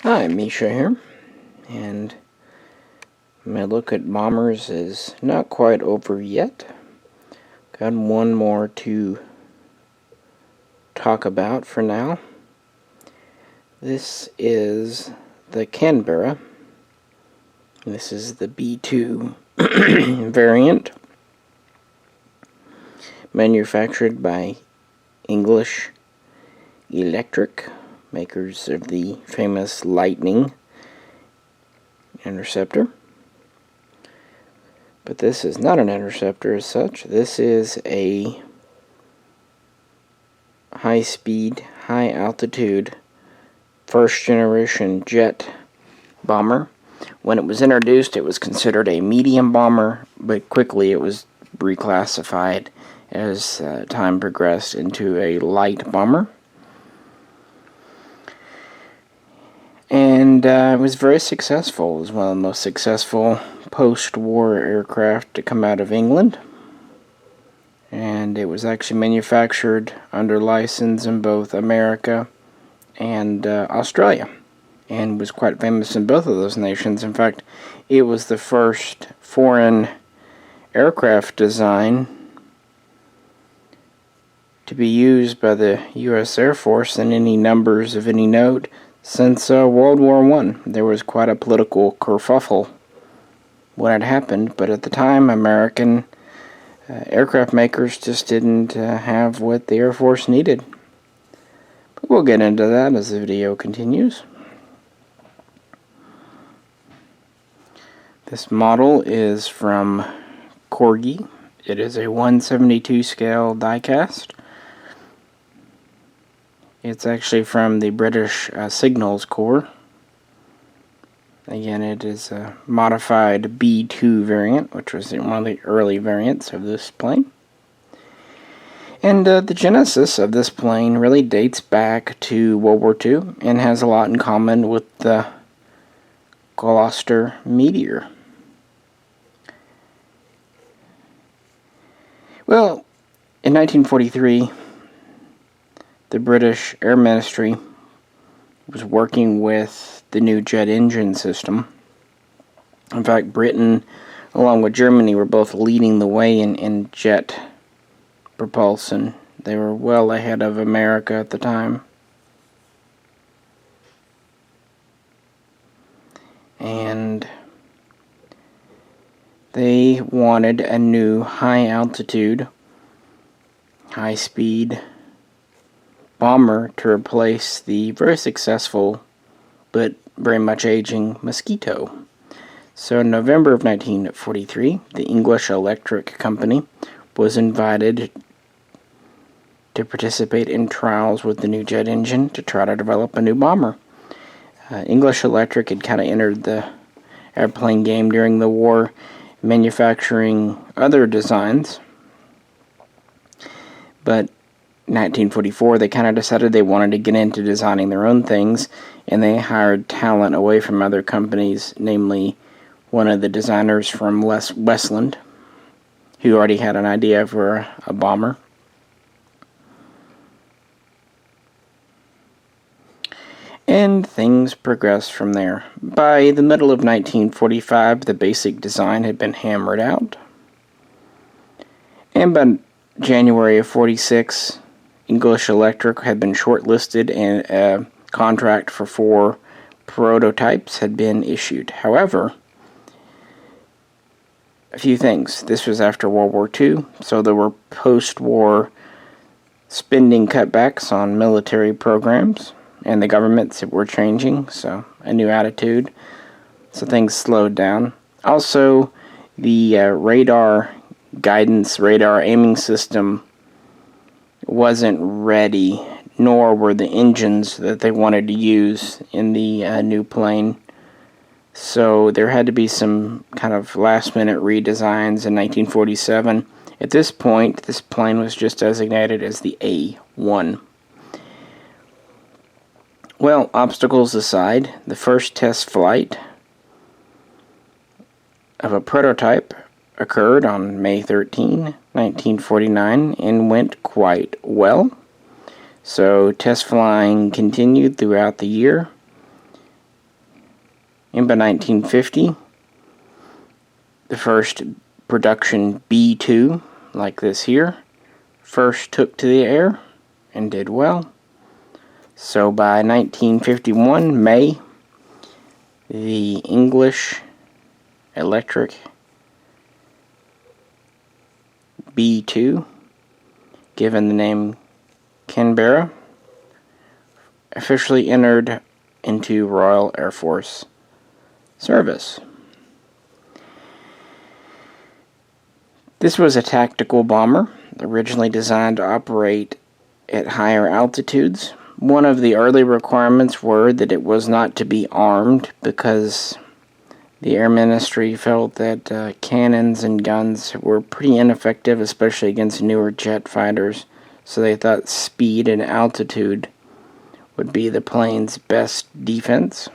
Hi, Misha here, and my look at bombers is not quite over yet. Got one more to talk about for now. This is the Canberra. This is the B.2 variant, manufactured by English Electric, makers of the famous Lightning interceptor. But this is not an interceptor as such. This is a high-speed, high-altitude, first-generation jet bomber. When it was introduced, it was considered a medium bomber, but quickly it was reclassified as time progressed into a light bomber. And it was very successful. It was one of the most successful post-war aircraft to come out of England. And it was actually manufactured under license in both America and Australia, and was quite famous in both of those nations. In fact, it was the first foreign aircraft design to be used by the U.S. Air Force in any numbers of any note since World War I. There was quite a political kerfuffle when it happened, but at the time, American aircraft makers just didn't have what the Air Force needed. But we'll get into that as the video continues. This model is from Corgi. It is a 1/72 scale diecast. It's actually from the British Signals Corps. Again, it is a modified B.2 variant, which was one of the early variants of this plane. And the genesis of this plane really dates back to World War II and has a lot in common with the Gloucester Meteor. Well, in 1943, the British Air Ministry was working with the new jet engine system. In fact, Britain, along with Germany, were both leading the way in jet propulsion. They were well ahead of America at the time. And they wanted a new high-altitude, high-speed bomber to replace the very successful but very much aging Mosquito. So in November of 1943, the English Electric Company was invited to participate in trials with the new jet engine to try to develop a new bomber. English Electric had kind of entered the airplane game during the war, manufacturing other designs, but 1944, they kind of decided they wanted to get into designing their own things, and they hired talent away from other companies, namely one of the designers from Westland, who already had an idea for a bomber. And things progressed from there. By the middle of 1945, the basic design had been hammered out. And by January of 46, English Electric had been shortlisted and a contract for 4 prototypes had been issued. However, a few things. This was after World War II, so there were post-war spending cutbacks on military programs, and the governments were changing, so a new attitude. So things slowed down. Also, the radar guidance, radar aiming system wasn't ready, nor were the engines that they wanted to use in the new plane. So there had to be some kind of last-minute redesigns in 1947. At this point, this plane was just designated as the A-1. Well, obstacles aside, the first test flight of a prototype occurred on May 13, 1949, and went quite well. So test flying continued throughout the year, And by 1950, the first production B.2, like this here, first took to the air and did well. So by 1951, May, the English electric B.2, given the name Canberra, officially entered into Royal Air Force service. This was a tactical bomber, originally designed to operate at higher altitudes. One of the early requirements were that it was not to be armed, because the Air Ministry felt that cannons and guns were pretty ineffective, especially against newer jet fighters. So they thought speed and altitude would be the plane's best defense.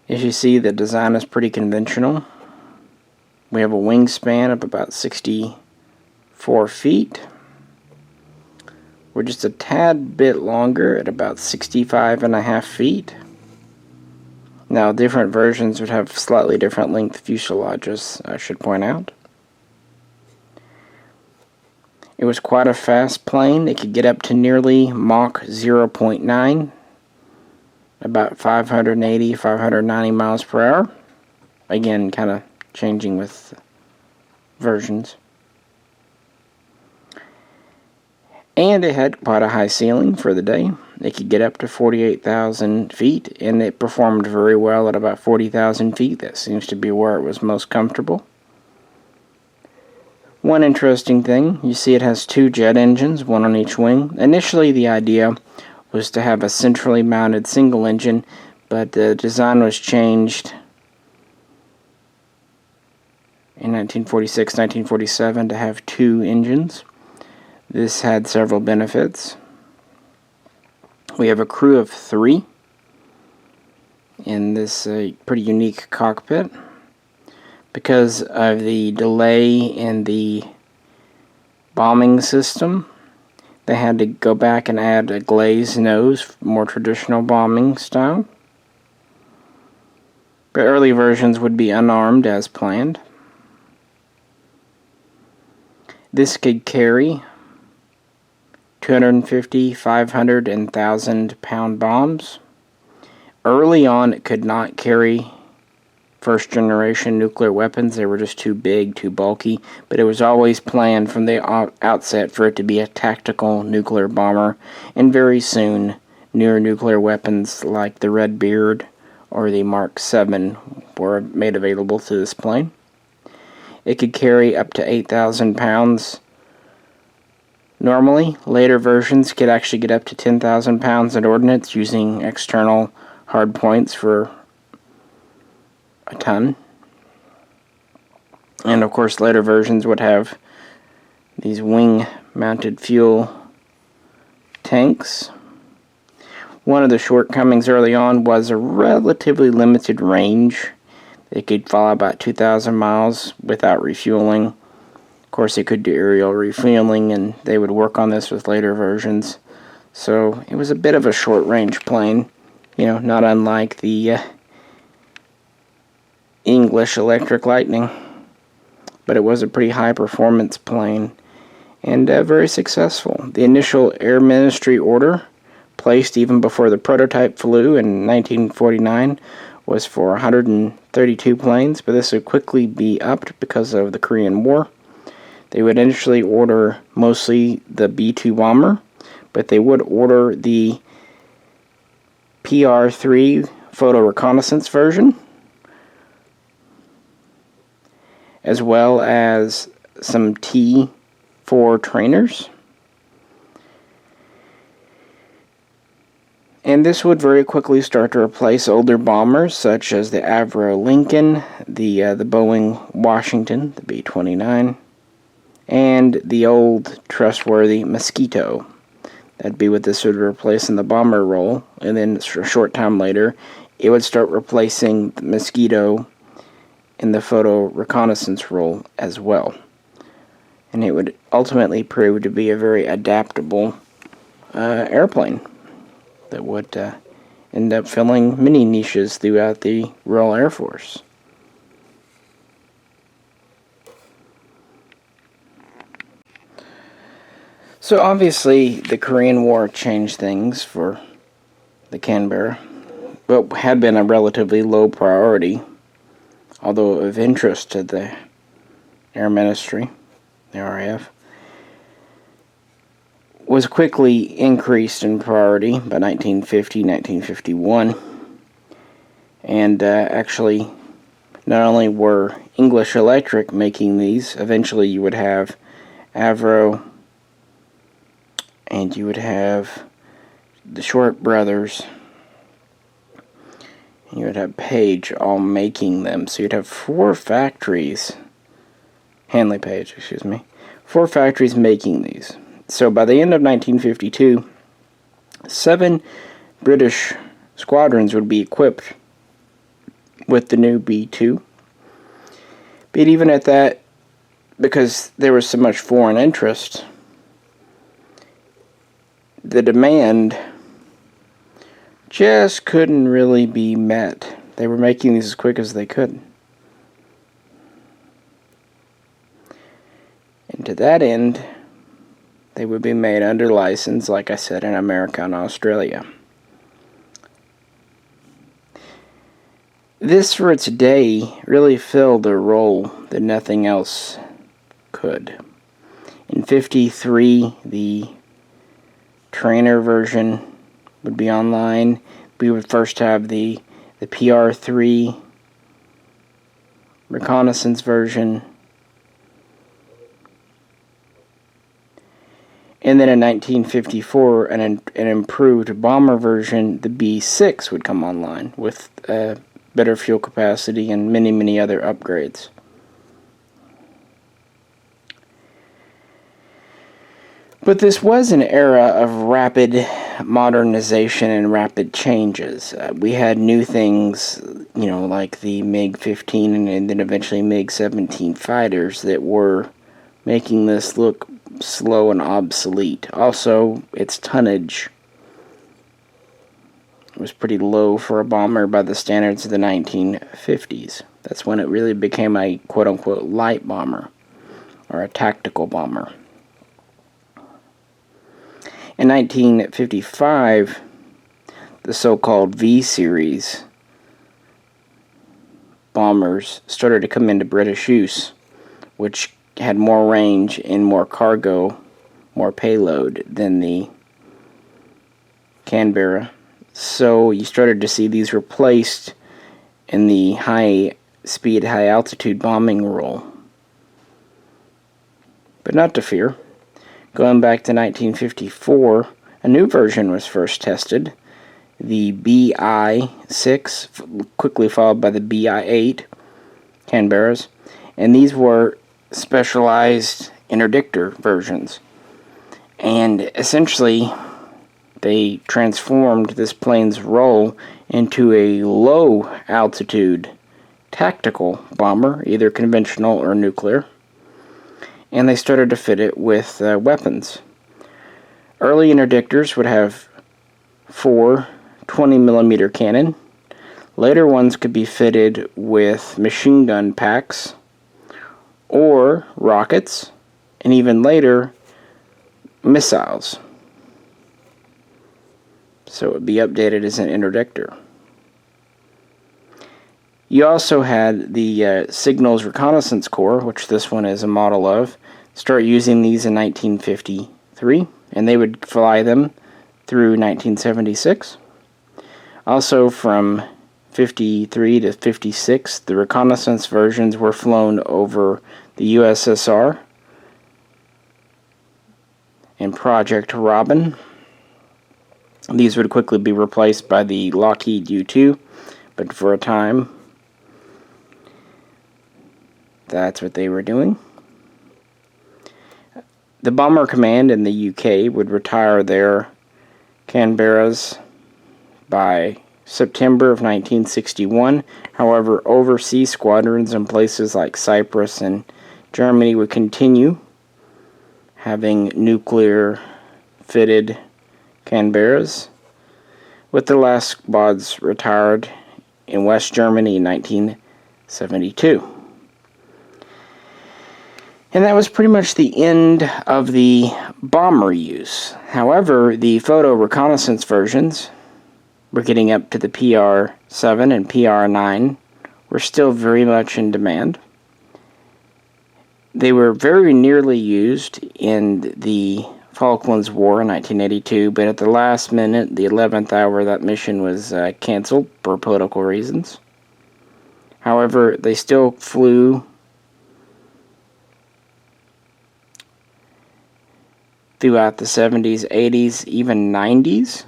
As you see, the design is pretty conventional. We have a wingspan of about 64 feet. We're just a tad bit longer at about 65.5 feet. Now, different versions would have slightly different length fuselages, I should point out. It was quite a fast plane. It could get up to nearly Mach 0.9, about 580, 590 miles per hour. Again, kind of changing with versions. And it had quite a high ceiling for the day. It could get up to 48,000 feet, and it performed very well at about 40,000 feet. That seems to be where it was most comfortable. One interesting thing, you see it has two jet engines, one on each wing. Initially, the idea was to have a centrally mounted single engine, but the design was changed in 1946, 1947 to have two engines. This had several benefits. We have a crew of 3 in this pretty unique cockpit. Because of the delay in the bombing system, they had to go back and add a glazed nose, more traditional bombing style. But early versions would be unarmed as planned. This could carry 250, 500, and 1,000 pound bombs. Early on, it could not carry first generation nuclear weapons. They were just too big, too bulky, but it was always planned from the outset for it to be a tactical nuclear bomber, and very soon newer nuclear weapons like the Red Beard or the Mark 7 were made available to this plane. It could carry up to 8,000 pounds normally. Later versions could actually get up to 10,000 pounds in ordnance using external hard points for a ton. And of course later versions would have these wing mounted fuel tanks. One of the shortcomings early on was a relatively limited range. They could fly about 2,000 miles without refueling. Of course they could do aerial refueling, and they would work on this with later versions. So it was a bit of a short range plane, not unlike the English Electric Lightning, but it was a pretty high performance plane and very successful. The initial Air Ministry order, placed even before the prototype flew in 1949, was for 132 planes, but this would quickly be upped because of the Korean War. They would initially order mostly the B-2 bomber, but they would order the PR-3 photo reconnaissance version, as well as some T-4 trainers. And this would very quickly start to replace older bombers such as the Avro Lincoln, the Boeing Washington, the B-29, and the old trustworthy Mosquito. That'd be what this would replace in the bomber role, and then a short time later it would start replacing the Mosquito in the photo reconnaissance role as well. And it would ultimately prove to be a very adaptable airplane that would end up filling many niches throughout the Royal Air Force. So obviously the Korean War changed things for the Canberra, but had been a relatively low priority, although of interest to the Air Ministry, the RAF, was quickly increased in priority by 1950, 1951, and actually not only were English Electric making these, eventually you would have Avro, and you would have the Short brothers, and you would have Page all making them. So you'd have 4 factories, Hanley Page, excuse me, 4 factories making these. So by the end of 1952, 7 British squadrons would be equipped with the new B-2. But even at that, because there was so much foreign interest, the demand just couldn't really be met. They were making these as quick as they could. And to that end, they would be made under license, like I said, in America and Australia. This, for its day, really filled a role that nothing else could. In 53, the trainer version would be online. We would first have the PR3 reconnaissance version. And then in 1954, an improved bomber version, the B6, would come online with better fuel capacity and many, many other upgrades. But this was an era of rapid modernization and rapid changes. We had new things, like the MiG-15 and then eventually MiG-17 fighters that were making this look slow and obsolete. Also, its tonnage was pretty low for a bomber by the standards of the 1950s. That's when it really became a quote-unquote light bomber, or a tactical bomber. In 1955, the so-called V-series bombers started to come into British use, which had more range and more cargo, more payload than the Canberra. So you started to see these replaced in the high-speed, high-altitude bombing role. But not to fear. Going back to 1954, a new version was first tested, the BI-6, quickly followed by the BI-8 Canberras, and these were specialized interdictor versions. And essentially, they transformed this plane's role into a low-altitude tactical bomber, either conventional or nuclear. And they started to fit it with weapons. Early interdictors would have 4 20mm cannon. Later ones could be fitted with machine gun packs or rockets, and even later, missiles. So it would be updated as an interdictor. You also had the Signals Reconnaissance Corps, which this one is a model of, start using these in 1953, and they would fly them through 1976. Also from 53 to 56, the reconnaissance versions were flown over the USSR in Project Robin. These would quickly be replaced by the Lockheed U-2, but for a time, that's what they were doing. The Bomber Command in the UK would retire their Canberras by September of 1961. However, overseas squadrons in places like Cyprus and Germany would continue having nuclear-fitted Canberras. with the last squads retired in West Germany in 1972. And that was pretty much the end of the bomber use. However, the photo reconnaissance versions, we're getting up to the PR-7 and PR-9, were still very much in demand. They were very nearly used in the Falklands War in 1982, but at the last minute, the 11th hour, that mission was canceled for political reasons. However, they still flew throughout the 70s, 80s, even 90s.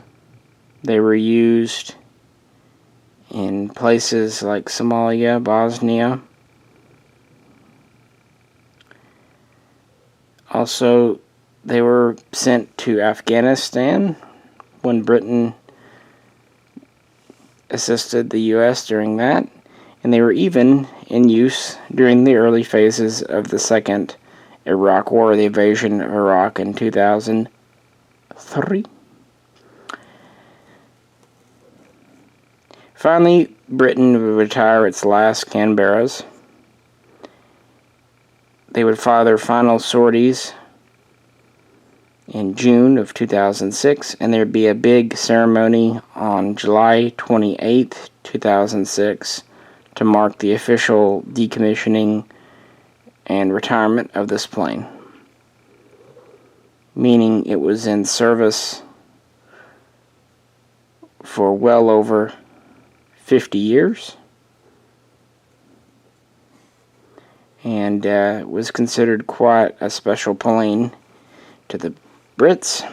They were used in places like Somalia, Bosnia. Also, they were sent to Afghanistan when Britain assisted the U.S. during that, and they were even in use during the early phases of the Second Iraq War, the invasion of Iraq in 2003. Finally, Britain would retire its last Canberras. They would fly their final sorties in June of 2006, and there'd be a big ceremony on July 28th, 2006, to mark the official decommissioning and retirement of this plane, meaning it was in service for well over 50 years, and was considered quite a special plane to the Brits.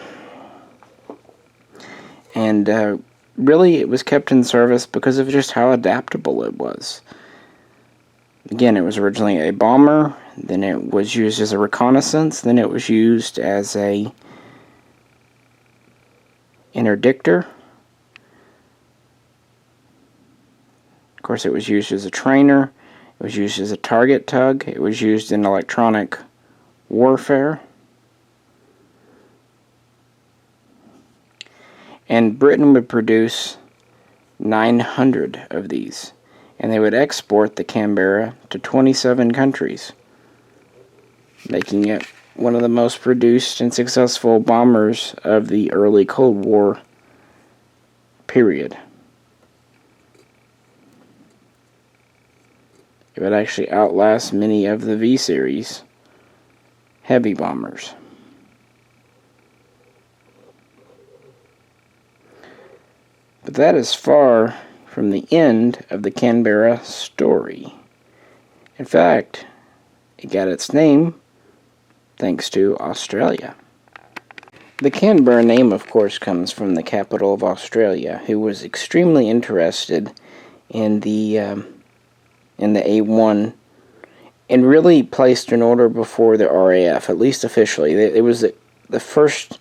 And really, it was kept in service because of just how adaptable it was. Again, it was originally a bomber, then it was used as a reconnaissance, then it was used as a interdictor. Of course, it was used as a trainer, it was used as a target tug, it was used in electronic warfare. And Britain would produce 900 of these, and they would export the Canberra to 27 countries, making it one of the most produced and successful bombers of the early Cold War period. It would actually outlast many of the V-series heavy bombers. But that is far from the end of the Canberra story. In fact, it got its name thanks to Australia. The Canberra name, of course, comes from the capital of Australia, who was extremely interested in the A1 and really placed an order before the RAF, at least officially. It was the first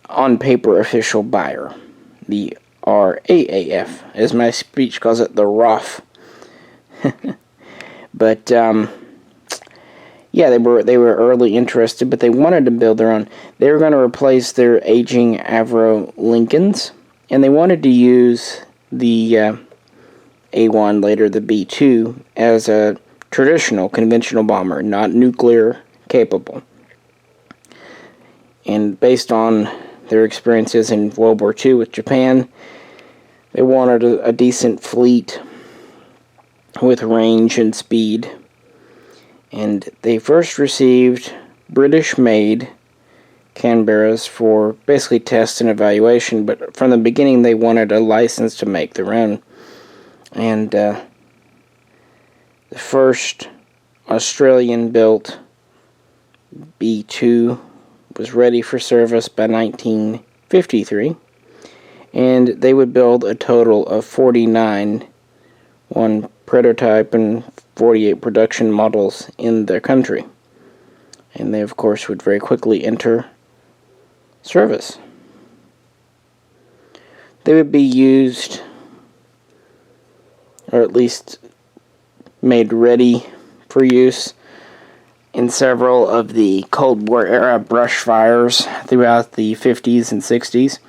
on-paper official buyer. The RAAF, as my speech calls it, the RAF. But yeah, they were early interested, but they wanted to build their own. They were going to replace their aging Avro Lincolns, and they wanted to use the A1, later the B2, as a traditional conventional bomber, not nuclear capable. And based on their experiences in World War II with Japan, they wanted a decent fleet with range and speed. And they first received British-made Canberras for basically test and evaluation, but from the beginning they wanted a license to make their own. And the first Australian-built B2 was ready for service by 1953, and they would build a total of 49, one prototype and 48 production models in their country. And they, of course, would very quickly enter service. They would be used, or at least made ready for use, in several of the Cold War era brush fires throughout the 50s and 60s.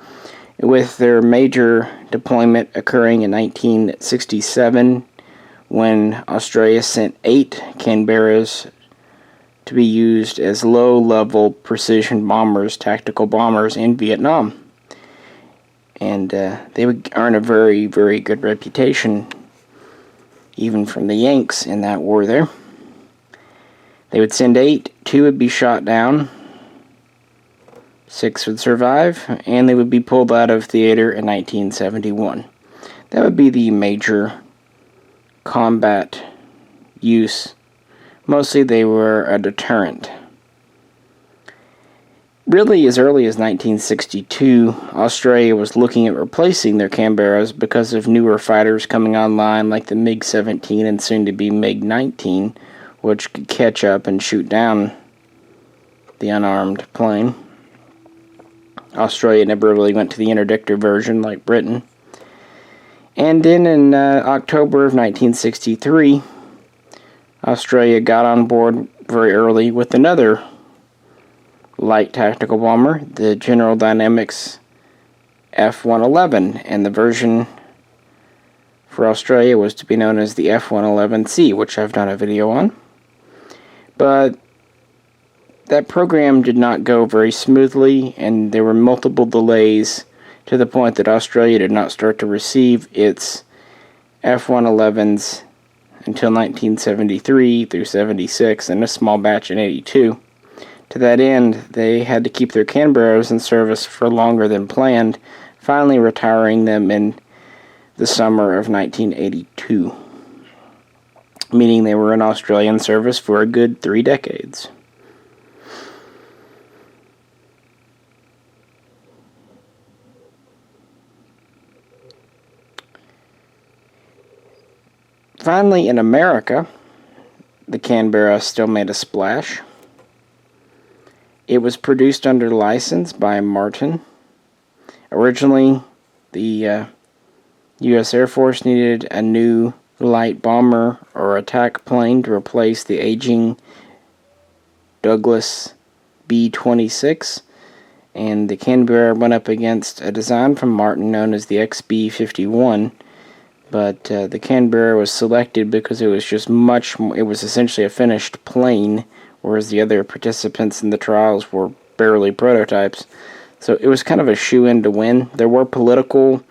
with their major deployment occurring in 1967 when Australia sent 8 Canberras to be used as low-level precision bombers, tactical bombers in Vietnam. And they would earn a very, very good reputation, even from the Yanks in that war there. They would send 8, 2 would be shot down, 6 would survive, and they would be pulled out of theater in 1971. That would be the major combat use. Mostly they were a deterrent. Really, as early as 1962, Australia was looking at replacing their Canberras because of newer fighters coming online like the MiG-17 and soon-to-be MiG-19, which could catch up and shoot down the unarmed plane. Australia never really went to the interdictor version like Britain. And then in October of 1963, Australia got on board very early with another light tactical bomber, the General Dynamics F-111, and the version for Australia was to be known as the F-111C, which I've done a video on. But that program did not go very smoothly, and there were multiple delays to the point that Australia did not start to receive its F-111s until 1973 through 76, and a small batch in 82. To that end, they had to keep their Canberras in service for longer than planned, finally retiring them in the summer of 1982, meaning they were in Australian service for a good 3 decades. Finally, in America, the Canberra still made a splash. It was produced under license by Martin. Originally, the U.S. Air Force needed a new light bomber or attack plane to replace the aging Douglas B-26, and the Canberra went up against a design from Martin known as the XB-51, but the Canberra was selected because it was just it was essentially a finished plane, whereas the other participants in the trials were barely prototypes. So it was kind of a shoe-in to win. There were political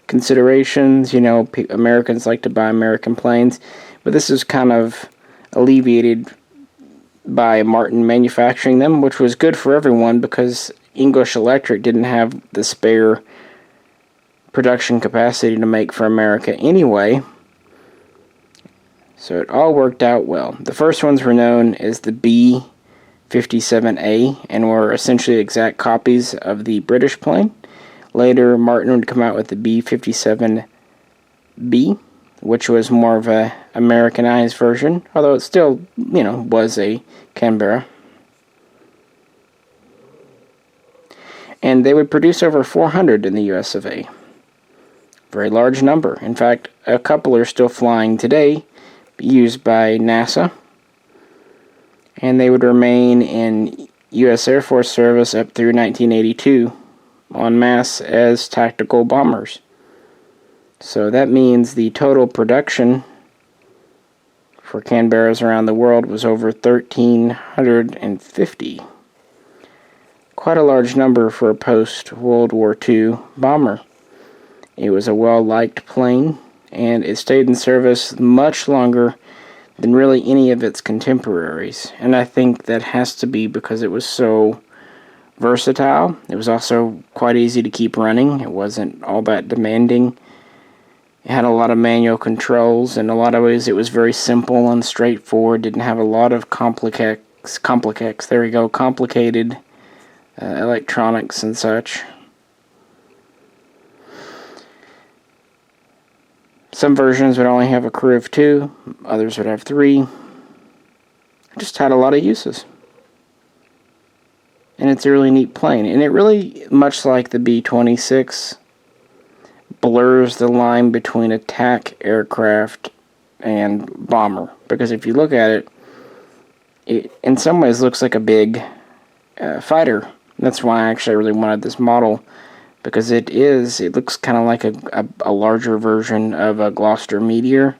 considerations, Americans like to buy American planes, but this is kind of alleviated by Martin manufacturing them, which was good for everyone because English Electric didn't have the spare production capacity to make for America anyway. So it all worked out well. The first ones were known as the B-57A and were essentially exact copies of the British plane. Later, Martin would come out with the B-57B, which was more of a Americanized version, although it still, was a Canberra. And they would produce over 400 in the US of A. Very large number. In fact, a couple are still flying today, used by NASA, and they would remain in U.S. Air Force service up through 1982 en masse as tactical bombers. So that means the total production for Canberras around the world was over 1,350. Quite a large number for a post-World War II bomber. It was a well-liked plane, and it stayed in service much longer than really any of its contemporaries. And I think that has to be because it was so versatile. It was also quite easy to keep running. It wasn't all that demanding. It had a lot of manual controls. In a lot of ways, it was very simple and straightforward. Didn't have a lot of complicated electronics and such. Some versions would only have a crew of 2, others would have 3. It just had a lot of uses. And it's a really neat plane. And it really, much like the B-26, blurs the line between attack aircraft and bomber. Because if you look at it, it in some ways looks like a big fighter. That's why I actually really wanted this model because it looks kind of like a larger version of a Gloucester Meteor.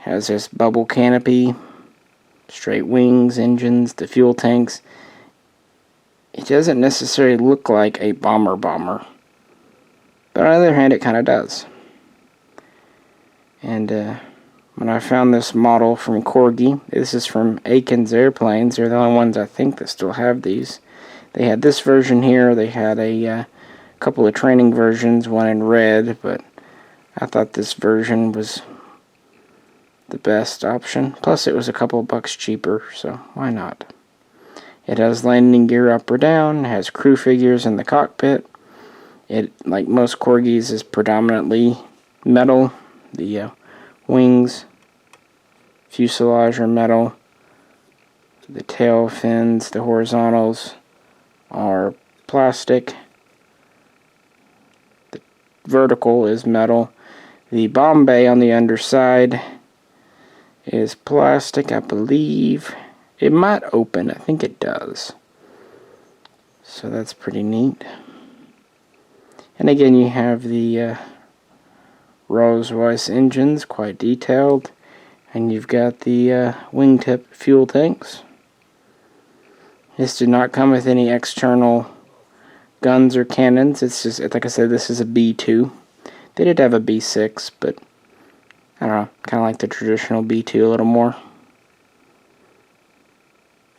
Has this bubble canopy, straight wings, engines, the fuel tanks. It doesn't necessarily look like a bomber, but on the other hand, it kind of does. And when I found this model from Corgi, this is from Aiken's Airplanes. They're the only ones I think that still have these. They had this version here. They had a couple of training versions, one in red, but I thought this version was the best option. Plus, it was a couple of bucks cheaper, so why not? It has landing gear up or down. It has crew figures in the cockpit. It, like most Corgis, is predominantly metal. The wings, fuselage are metal. The tail fins, the horizontals, are plastic. The vertical is metal. The bomb bay on the underside is plastic, I believe. It might open. I think it does. So that's pretty neat. And again, you have the Rolls-Royce engines, quite detailed. And you've got the wingtip fuel tanks. This did not come with any external guns or cannons. It's just, like I said, this is a B2. They did have a B6, but I don't know, kind of like the traditional B2 a little more.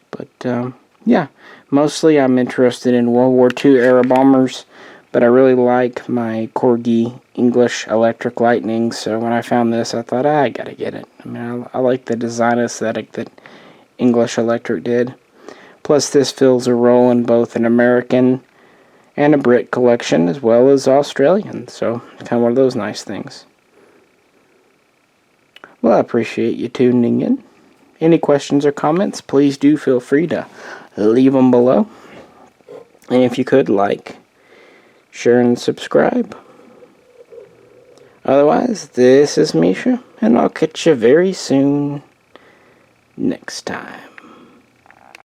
But, yeah, mostly I'm interested in World War II era bombers, but I really like my Corgi English Electric Lightning, so when I found this, I thought, I gotta get it. I mean, I like the design aesthetic that English Electric did. Plus, this fills a role in both an American and a Brit collection, as well as Australian, so kind of one of those nice things. Well, I appreciate you tuning in. Any questions or comments, please do feel free to leave them below. And if you could, like, share, and subscribe. Otherwise, this is Misha, and I'll catch you very soon next time.